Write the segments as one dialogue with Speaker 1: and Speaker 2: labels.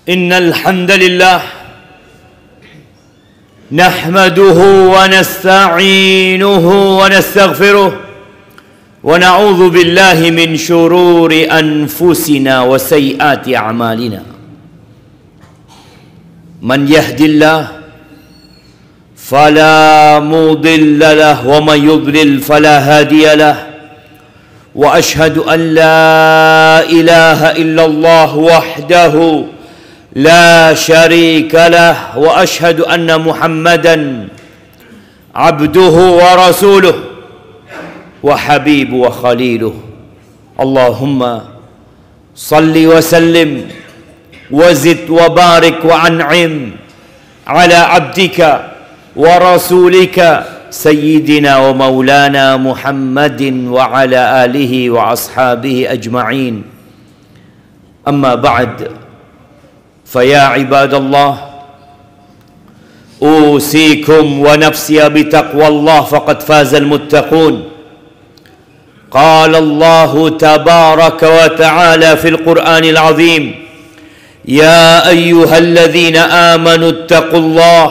Speaker 1: Innal hamdalillah nahmaduhu wa nasta'inuhu wa nastaghfiruh wa na'udzu billahi min shururi anfusina wa sayyiati a'malina. Man yahdillahu fala mudilla lahu wa man yudlil fala hadiya lahu. Wa ashhadu an la ilaha illallah wahdahu la syarika lah wa ashhadu anna Muhammadan abduhu wa rasuluh wa habibu wa khaliluh. Allahumma salli wa sallim wa zid wa barik wa an'im ala abdika wa rasulika sayyidina wa maulana Muhammadin wa ala alihi wa ashabihi ajma'in. Amma ba'd. فيا عباد الله أوصيكم ونفسي بتقوى الله فقد فاز المتقون. قال الله تبارك وتعالى في القرآن العظيم يا أيها الذين آمنوا اتقوا الله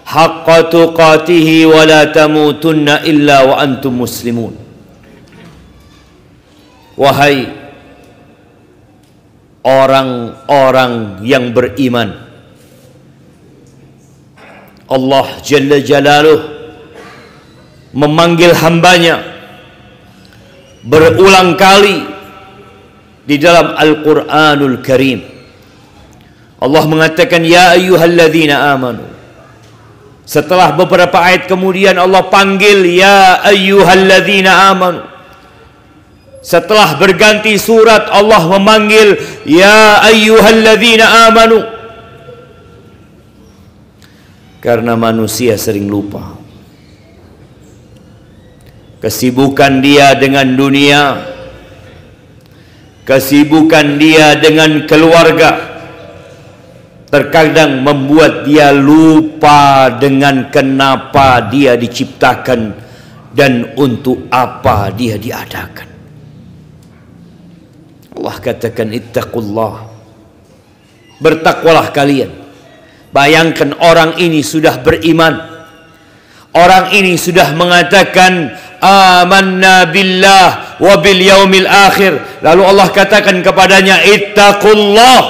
Speaker 1: حق تقاته ولا تموتن إلا وأنتم مسلمون. Wahai orang-orang yang beriman, Allah Jalla Jalaluh memanggil hambanya berulang kali di dalam Al-Quranul Karim. Allah mengatakan ya ayyuhalladzina amanu. Setelah beberapa ayat kemudian Allah panggil ya ayyuhalladzina amanu. Setelah berganti surat Allah memanggil ya ayyuhalladzina amanu. Karena manusia sering lupa. Kesibukan dia dengan dunia, kesibukan dia dengan keluarga, terkadang membuat dia lupa dengan kenapa dia diciptakan dan untuk apa dia diadakan. Allah katakan ittaqullah, bertakwalah kalian. Bayangkan orang ini sudah beriman, orang ini sudah mengatakan amanna billah wa bil yaumil akhir, lalu Allah katakan kepadanya ittaqullah.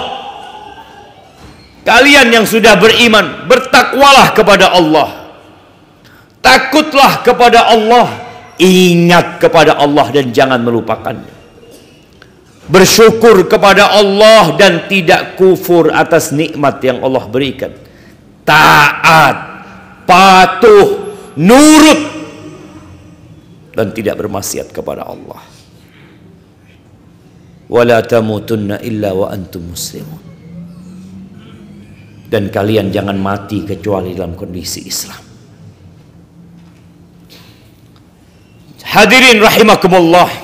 Speaker 1: Kalian yang sudah beriman, bertakwalah kepada Allah, takutlah kepada Allah, ingat kepada Allah dan jangan melupakannya. Bersyukur kepada Allah dan tidak kufur atas nikmat yang Allah berikan. Taat, patuh, nurut dan tidak bermaksiat kepada Allah. Wala tamutunna illa wa antum muslimun. Dan kalian jangan mati kecuali dalam kondisi Islam. Hadirin rahimakumullah.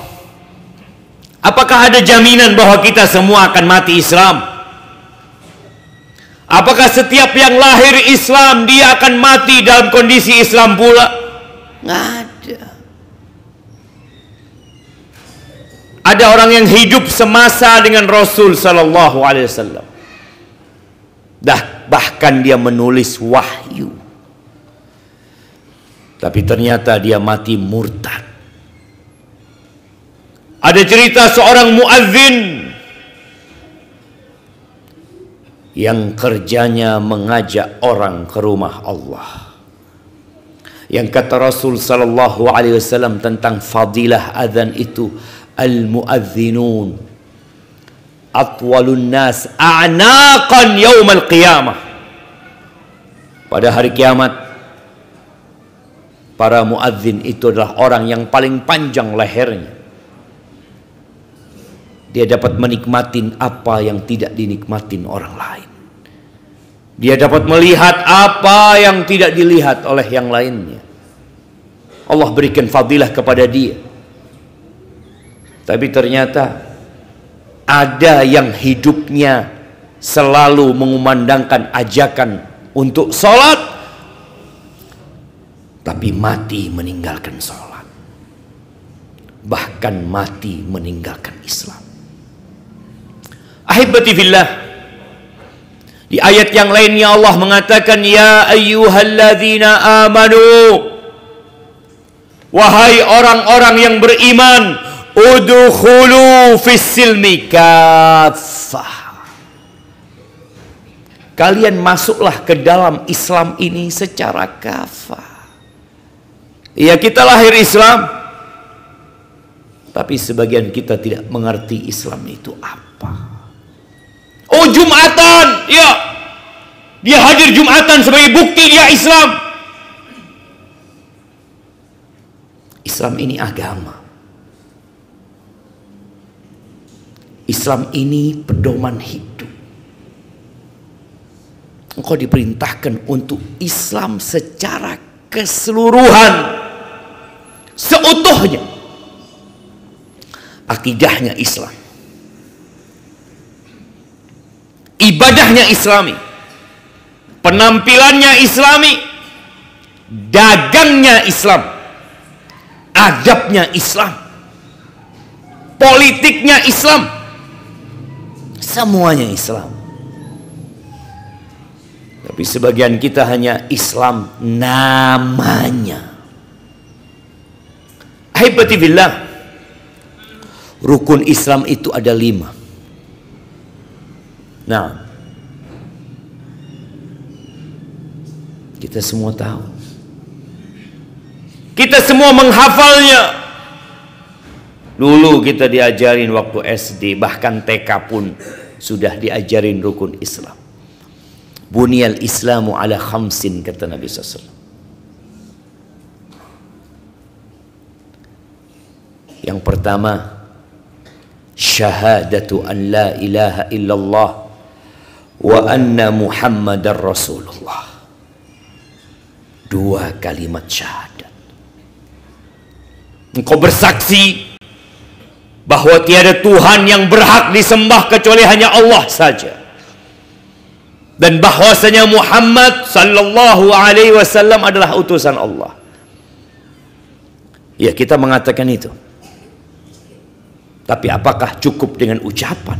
Speaker 1: Apakah ada jaminan bahwa kita semua akan mati Islam? Apakah setiap yang lahir Islam dia akan mati dalam kondisi Islam pula? Nggak ada. Ada orang yang hidup semasa dengan Rasul Sallallahu Alaihi Wasallam. Bahkan dia menulis wahyu. Tapi ternyata dia mati murtad. Ada cerita seorang muadzin yang kerjanya mengajak orang ke rumah Allah. Yang kata Rasul Sallallahu Alaihi Wasallam tentang fadilah azan itu, al-muadzinun atwalun nas a'naqan yaumal qiyamah. Pada hari kiamat, para muadzin itu adalah orang yang paling panjang lehernya. Dia dapat menikmatin apa yang tidak dinikmatin orang lain. Dia dapat melihat apa yang tidak dilihat oleh yang lainnya. Allah berikan fadilah kepada dia. Tapi ternyata ada yang hidupnya selalu mengumandangkan ajakan untuk sholat, tapi mati meninggalkan sholat, bahkan mati meninggalkan Islam. Ahibati fillah, Di ayat yang lainnya Allah mengatakan, ya ayyuhalladzina amanu, wahai orang-orang yang beriman, udkhulu fis-silmi kaffah. Kalian masuklah ke dalam Islam ini secara kafah. Ya, kita lahir Islam, tapi sebagian kita tidak mengerti Islam itu apa. Oh, Jumatan, ya, dia hadir Jumatan sebagai bukti dia Islam. Islam ini agama. Islam ini pedoman hidup. Engkau diperintahkan untuk Islam secara keseluruhan, seutuhnya. Akidahnya Islam, ibadahnya Islami, penampilannya Islami, dagangnya Islam, adabnya Islam, politiknya Islam, semuanya Islam. Tapi sebagian kita hanya Islam namanya. Ahibati billah, rukun Islam itu ada 5. Nah, kita semua tahu, kita semua menghafalnya. Dulu kita diajarin waktu SD, bahkan TK pun sudah diajarin rukun Islam. Bunyal Islamu ala khamsin, kata Nabi SAW. Yang pertama, syahadatu an la ilaha illallah wa anna Muhammadar Rasulullah. 2 kalimat syahadat. Engkau bersaksi bahwa tiada Tuhan yang berhak disembah kecuali hanya Allah saja, dan bahwasanya Muhammad sallallahu alaihi wasallam adalah utusan Allah. Ya, kita mengatakan itu. Tapi apakah cukup dengan ucapan?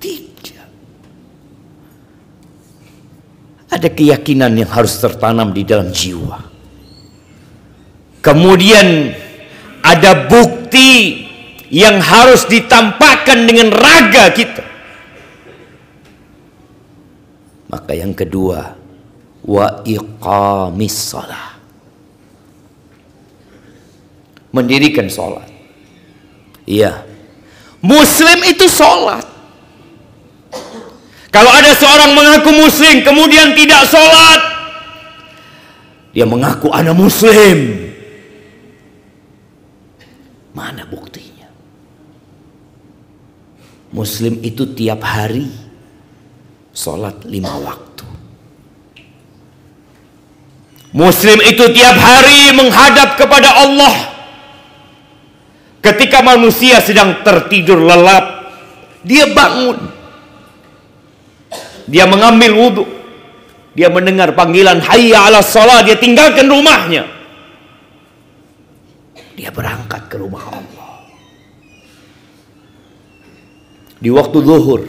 Speaker 1: Tidak. Ada keyakinan yang harus tertanam di dalam jiwa. Kemudian ada bukti yang harus ditampakkan dengan raga kita. Maka yang kedua, wa iqamis shalah, mendirikan sholat. Iya, Muslim itu sholat. Kalau ada seorang mengaku Muslim kemudian tidak sholat, dia mengaku ana Muslim. Mana buktinya? Muslim itu tiap hari sholat 5 waktu. Muslim itu tiap hari menghadap kepada Allah. Ketika manusia sedang tertidur lelap, dia bangun, dia mengambil wudhu, dia mendengar panggilan hayya ala shalah, dia tinggalkan rumahnya, dia berangkat ke rumah Allah. Di waktu zuhur,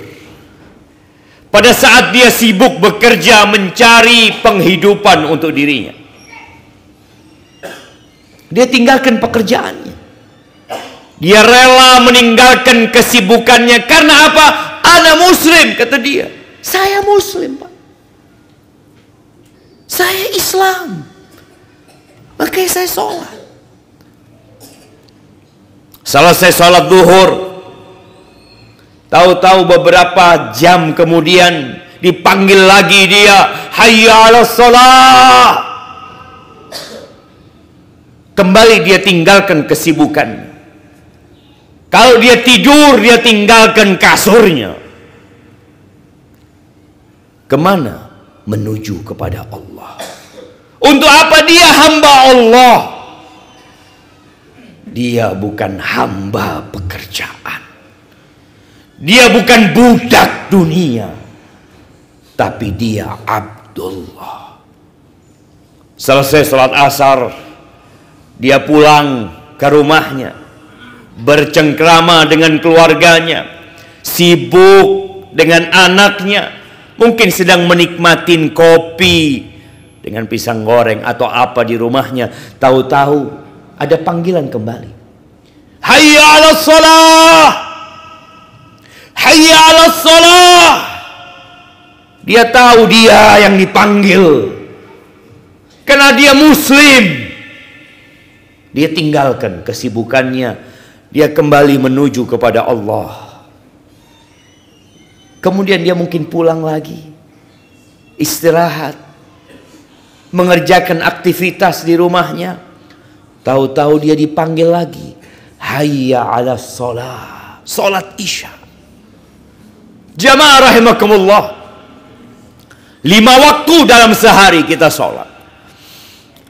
Speaker 1: pada saat dia sibuk bekerja mencari penghidupan untuk dirinya, dia tinggalkan pekerjaannya. Dia rela meninggalkan kesibukannya. Karena apa? Ana Muslim, kata dia. Saya Muslim, Pak. Saya Islam. Makanya saya sholat. Selesai sholat zuhur, tahu-tahu beberapa jam kemudian dipanggil lagi dia, hayya ala shalah. Kembali dia tinggalkan kesibukan. Kalau dia tidur, dia tinggalkan kasurnya. Kemana? Menuju kepada Allah. Untuk apa dia hamba Allah? Dia bukan hamba pekerjaan. Dia bukan budak dunia. Tapi dia Abdullah. Selesai sholat asar, dia pulang ke rumahnya, bercengkrama dengan keluarganya, sibuk dengan anaknya, mungkin sedang menikmatin kopi dengan pisang goreng atau apa di rumahnya, tahu-tahu ada panggilan kembali. Hayya 'alas shalah, hayya 'alas shalah. Dia tahu dia yang dipanggil, karena dia muslim. Dia tinggalkan kesibukannya, dia kembali menuju kepada Allah. Kemudian dia mungkin pulang lagi, istirahat, mengerjakan aktivitas di rumahnya. Tahu-tahu dia dipanggil lagi, hayya 'alas shalah, salat Isya. Jamaah rahimakumullah, 5 waktu dalam sehari kita salat.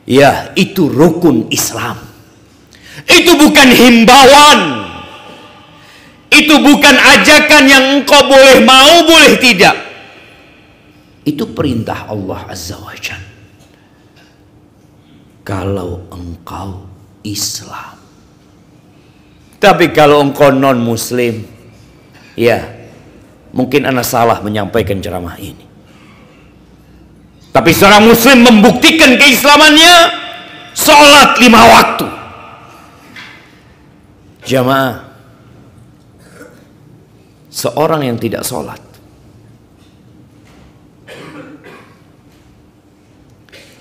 Speaker 1: Ya, itu rukun Islam. Itu bukan himbauan, itu bukan ajakan yang engkau boleh mau boleh tidak. Itu perintah Allah Azza wa Jalla. Kalau engkau Islam. Tapi kalau engkau non muslim, ya mungkin ana salah menyampaikan ceramah ini. Tapi seorang muslim membuktikan keislamannya, sholat 5 waktu. Jamaah, seorang yang tidak sholat,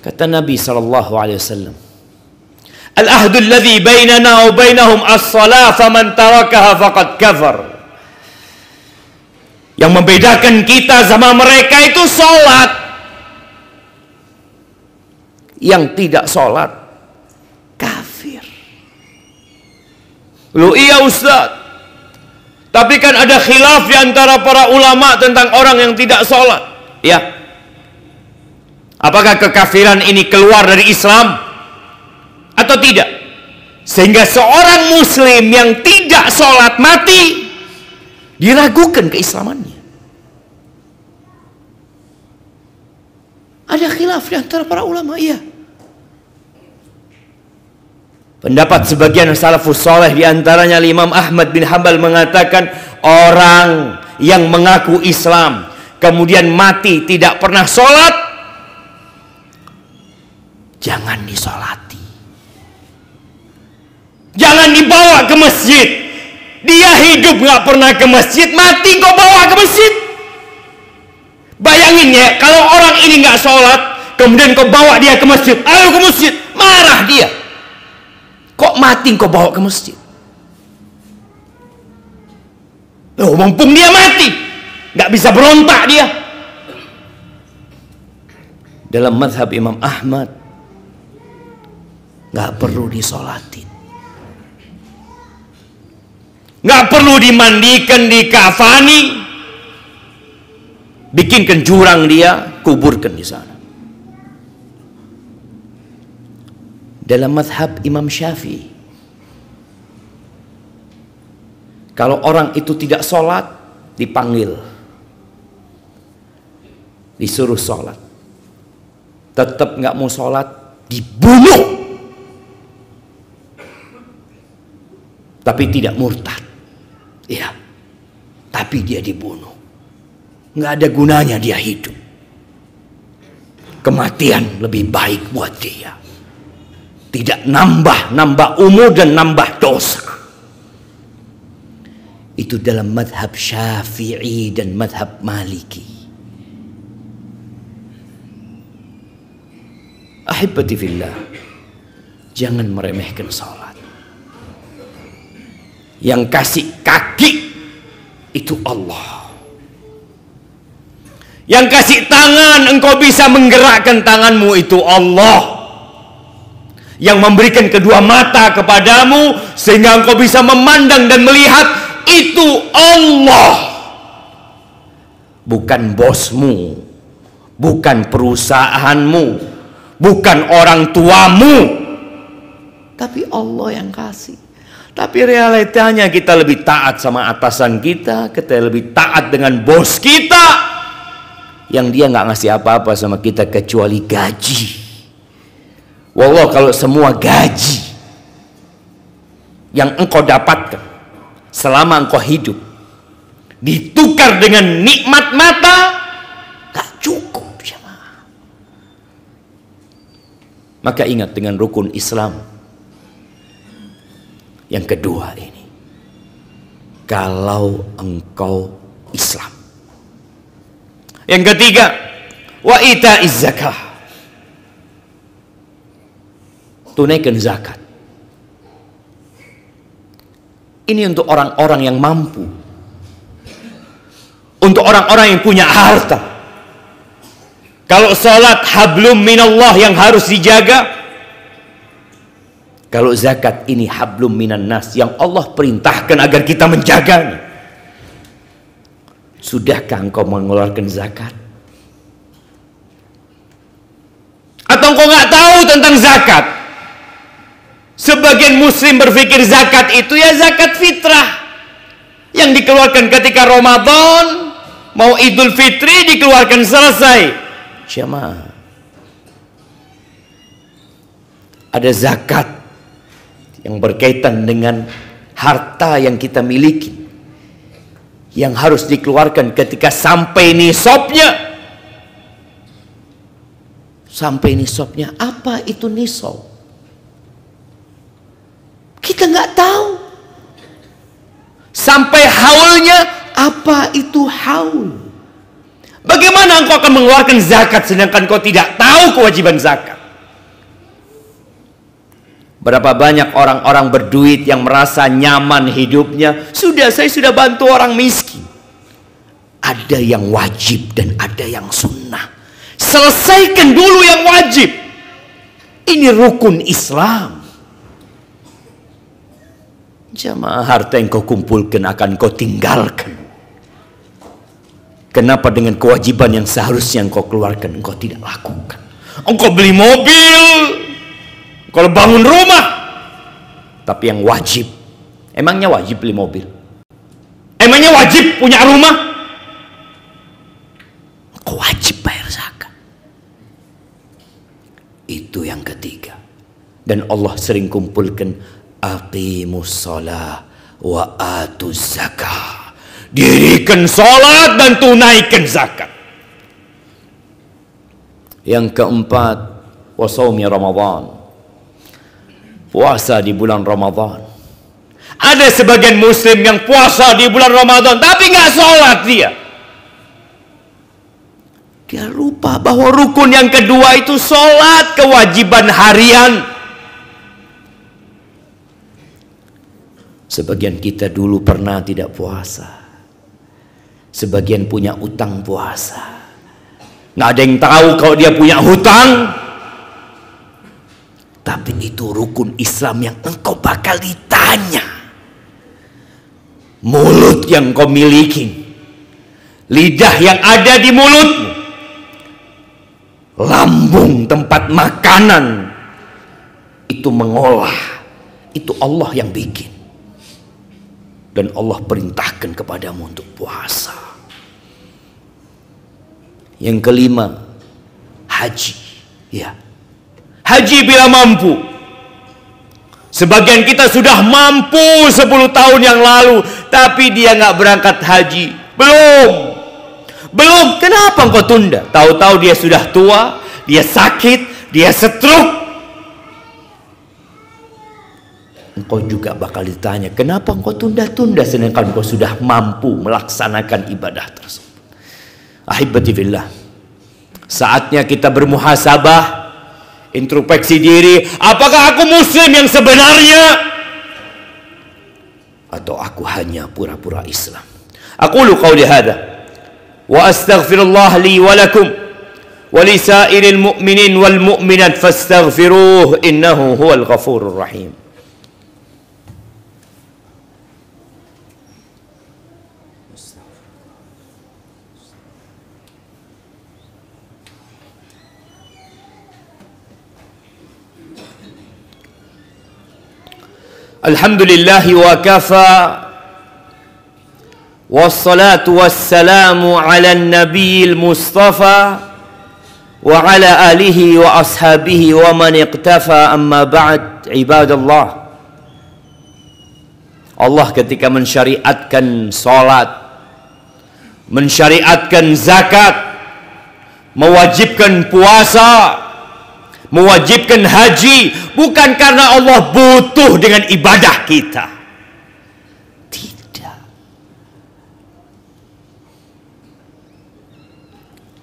Speaker 1: kata Nabi SAW, al-ahdu alladhi bainana wa bainahum as-salah faman tarakaha faqad kafar. Yang membedakan kita sama mereka itu sholat. Yang tidak sholat kafir. Loh iya Ustaz, tapi kan ada khilaf di antara para ulama tentang orang yang tidak sholat. Ya, apakah kekafiran ini keluar dari Islam atau tidak? Sehingga seorang muslim yang tidak sholat mati, diragukan keislamannya. Ada khilaf di antara para ulama, iya. Pendapat sebagian salafus saleh, di antaranya Imam Ahmad bin Hanbal, mengatakan orang yang mengaku Islam kemudian mati tidak pernah sholat, jangan disolati, jangan dibawa ke masjid. Dia hidup nggak pernah ke masjid, mati kok bawa ke masjid. Bayangin ya, kalau orang ini nggak sholat kemudian kau bawa dia ke masjid, ayo ke masjid, marah dia. Kok mati kau bawa ke masjid? Oh, mumpung dia mati, nggak bisa berontak dia. Dalam mazhab Imam Ahmad, nggak perlu disolatin, nggak perlu dimandikan, dikafani, bikinkan jurang dia, kuburkan di sana. Dalam mazhab Imam Syafi'i, kalau orang itu tidak sholat, dipanggil, disuruh sholat, tetap nggak mau sholat, dibunuh. Tapi tidak murtad, ya, tapi dia dibunuh. Nggak ada gunanya dia hidup. Kematian lebih baik buat dia. Tidak nambah umur dan nambah dosa. Itu dalam madhab Syafi'i dan madhab Maliki. Ahibati fillah, jangan meremehkan salat. Yang kasih kaki itu Allah. Yang kasih tangan engkau bisa menggerakkan tanganmu itu Allah. Yang memberikan kedua mata kepadamu sehingga engkau bisa memandang dan melihat, itu Allah. Bukan bosmu, bukan perusahaanmu, bukan orang tuamu, tapi Allah yang kasih. Tapi realitanya kita lebih taat sama atasan kita lebih taat dengan bos kita, yang dia nggak ngasih apa-apa sama kita kecuali gaji. Wallah, kalau semua gaji yang engkau dapatkan selama engkau hidup ditukar dengan nikmat mata, gak cukup jemaah. Maka ingat dengan rukun Islam yang kedua ini, kalau engkau Islam. Yang ketiga, wa ita'iz zakah, tunaikan zakat. Ini untuk orang-orang yang mampu, untuk orang-orang yang punya harta. Kalau salat hablum minallah yang harus dijaga, kalau zakat ini hablum minan nas yang Allah perintahkan agar kita menjaganya. Sudahkah engkau mengeluarkan zakat? Atau engkau nggak tahu tentang zakat? Sebagian muslim berpikir zakat itu ya zakat fitrah yang dikeluarkan ketika Ramadan, mau Idul Fitri dikeluarkan selesai. Jemaah, ada zakat yang berkaitan dengan harta yang kita miliki, yang harus dikeluarkan ketika sampai nisabnya. Sampai nisabnya, apa itu nisab? Kita nggak tahu. Sampai haulnya, apa itu haul? Bagaimana engkau akan mengeluarkan zakat sedangkan kau tidak tahu kewajiban zakat? Berapa banyak orang-orang berduit yang merasa nyaman hidupnya. Saya sudah bantu orang miskin. Ada yang wajib dan ada yang sunnah. Selesaikan dulu yang wajib. Ini rukun Islam. Jamaah, harta yang kau kumpulkan akan kau tinggalkan. Kenapa dengan kewajiban yang seharusnya engkau keluarkan engkau tidak lakukan? Engkau beli mobil, kalau bangun rumah, tapi yang wajib, emangnya wajib beli mobil? Emangnya wajib punya rumah? Engkau wajib bayar zakat. Itu yang ketiga. Dan Allah sering kumpulkan aqimus shalah wa atuz zakah. Dirikan salat dan tunaikan zakat. Yang keempat, wa shaumi Ramadan. Puasa di bulan Ramadan. Ada sebagian muslim yang puasa di bulan Ramadan tapi nggak sholat dia. Dia lupa bahwa rukun yang kedua itu sholat, kewajiban harian. Sebagian kita dulu pernah tidak puasa. Sebagian punya utang puasa. Nggak ada yang tahu kalau dia punya hutang. Tapi itu rukun Islam yang engkau bakal ditanya. Mulut yang kau miliki, lidah yang ada di mulutmu, lambung tempat makanan itu mengolah, itu Allah yang bikin. Dan Allah perintahkan kepadamu untuk puasa. Yang kelima, haji. Ya, haji bila mampu. Sebagian kita sudah mampu 10 tahun yang lalu, tapi dia nggak berangkat haji. Belum. Kenapa engkau tunda? Tahu-tahu dia sudah tua, dia sakit, dia stroke. Engkau juga bakal ditanya, kenapa engkau tunda-tunda sedangkan engkau sudah mampu melaksanakan ibadah tersebut. Ahibati fillah, saatnya kita bermuhasabah, introspeksi diri. Apakah aku muslim yang sebenarnya? Atau aku hanya pura-pura Islam? Aqulu qawli hadha wa astaghfirullah li wa lakum wa li sairil mu'minin wal mu'minat fastaghfiruh innahu huwal ghafurur rahim. Alhamdulillah wa kafa wassalatu wassalamu ala nabiyil mustafa wa ala alihi wa ashabihi wa man iqtafa, amma ba'd. Ibadallah, Allah ketika mensyariatkan salat mensyariatkan zakat, mewajibkan puasa, mewajibkan haji, bukan karena Allah butuh dengan ibadah kita. Tidak.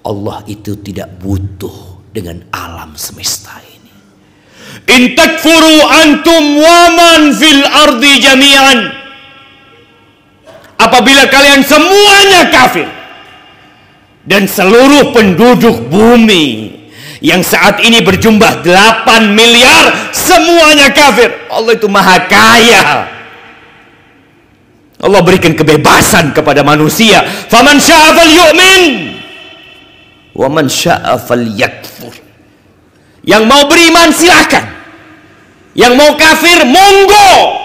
Speaker 1: Allah itu tidak butuh dengan alam semesta ini. In takfuru antum wa man fil ardi jami'an. Apabila kalian semuanya kafir dan seluruh penduduk bumi yang saat ini berjumlah 8 miliar semuanya kafir, Allah itu maha kaya. Allah berikan kebebasan kepada manusia. Faman syaa falyu'min wa man syaa falyakfur. Yang mau beriman silakan, yang mau kafir monggo.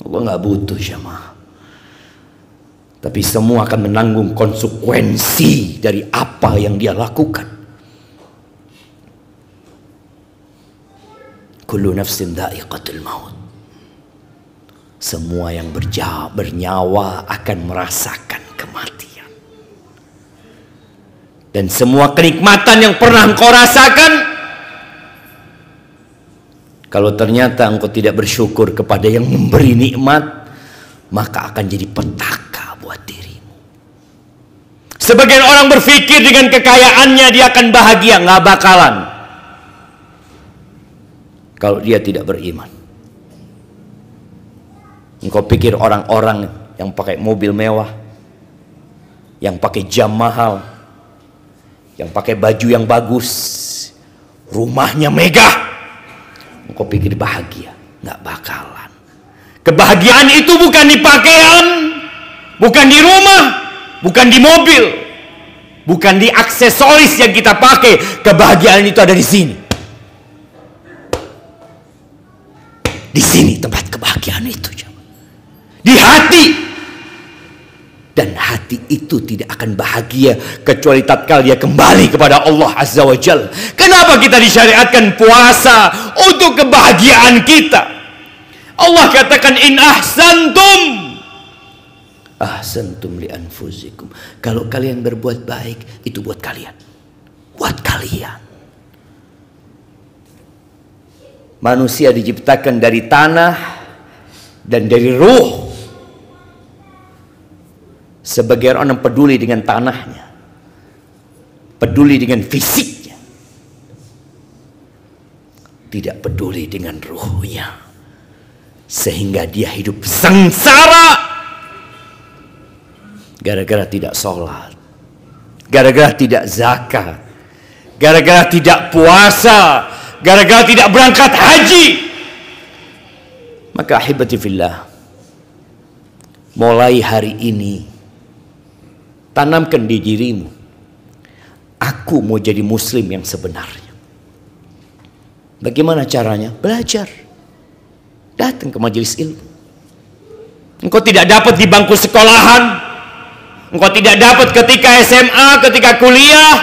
Speaker 1: Allah nggak butuh jamaah, tapi semua akan menanggung konsekuensi dari apa yang dia lakukan. Kullu nafsin dha'iqatul maut. Semua yang bernyawa akan merasakan kematian. Dan semua kenikmatan yang pernah engkau rasakan, kalau ternyata engkau tidak bersyukur kepada yang memberi nikmat, maka akan jadi petaka buat dirimu. Sebagian orang berpikir dengan kekayaannya dia akan bahagia. Nggak bakalan kalau dia tidak beriman. Engkau pikir orang-orang yang pakai mobil mewah, yang pakai jam mahal, yang pakai baju yang bagus, rumahnya megah, engkau pikir bahagia? Nggak bakalan. Kebahagiaan itu bukan di pakaian, bukan di rumah, bukan di mobil, bukan di aksesoris yang kita pakai. Kebahagiaan itu ada di sini. Di sini tempat kebahagiaan itu, di hati. Dan hati itu tidak akan bahagia kecuali tatkala dia kembali kepada Allah Azza wa Jalla. Kenapa kita disyariatkan puasa? Untuk kebahagiaan kita. Allah katakan in ahsantum li anfusikum. Kalau kalian berbuat baik, itu buat kalian. Buat kalian. Manusia diciptakan dari tanah dan dari ruh. Sebagian orang peduli dengan tanahnya, peduli dengan fisiknya, tidak peduli dengan ruhnya, sehingga dia hidup sengsara gara-gara tidak sholat, gara-gara tidak zakat, gara-gara tidak puasa, gara-gara tidak berangkat haji. Maka ahibati fillah, mulai hari ini tanamkan di dirimu, aku mau jadi muslim yang sebenarnya. Bagaimana caranya? Belajar. Datang ke majelis ilmu. Engkau tidak dapat di bangku sekolahan, engkau tidak dapat ketika SMA, ketika kuliah,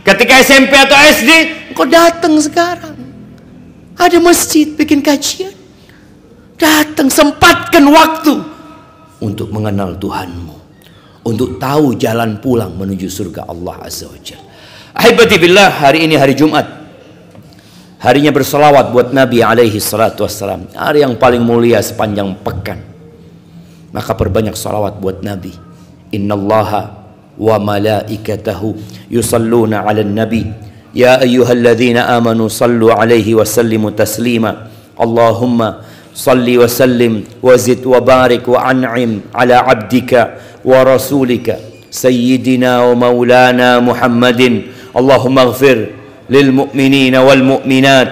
Speaker 1: ketika SMP atau SD. Engkau datang sekarang. Ada masjid bikin kajian. Datang, sempatkan waktu untuk mengenal Tuhanmu, untuk tahu jalan pulang menuju surga Allah Azza wa Jalla. Ahibati billah, hari ini hari Jumat, harinya berselawat buat Nabi alaihi salatu wassalam, hari yang paling mulia sepanjang pekan. Maka perbanyak salawat buat Nabi. Innallaha wa malaikatahu yusalluna 'alan nabi ya ayyuhalladzina amanu sallu 'alaihi wa sallimu taslima. Allahumma salli wa sallim wa zid wa barik wa an'im ala 'abdika wa rasulika sayyidina wa maulana Muhammadin. Allahumma ighfir lil mu'minina wal mu'minat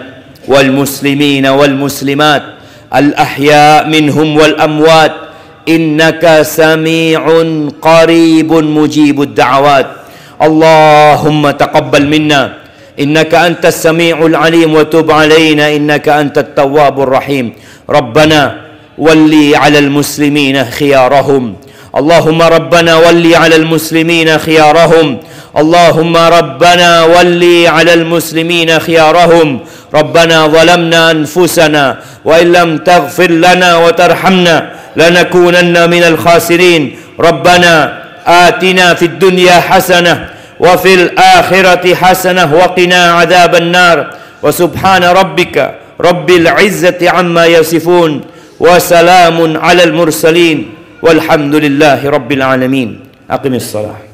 Speaker 1: wal muslimina wal muslimat al ahya minhum wal amwat innaka sami'un qaribun mujibud da'awat. Allahumma taqabbal minna innaka antas sami'ul alim wa tub alaina innaka antat tawwabur rahim. Rabbana walli 'alal muslimina khiyarahum. اللهم ربنا ولي على المسلمين خيارهم. اللهم ربنا ولي على المسلمين خيارهم. Rabbana zalamna anfusana wa illam taghfir lana wa tarhamna lanakunanna minal khasirin. Rabbana atina fid dunya hasanah wa fil akhirati hasanah wa qina adzaban nar. Wa subhana rabbika rabbil izzati amma yasifun wa salamun alal mursalin walhamdulillahi rabbil alamin. Aqimis salah.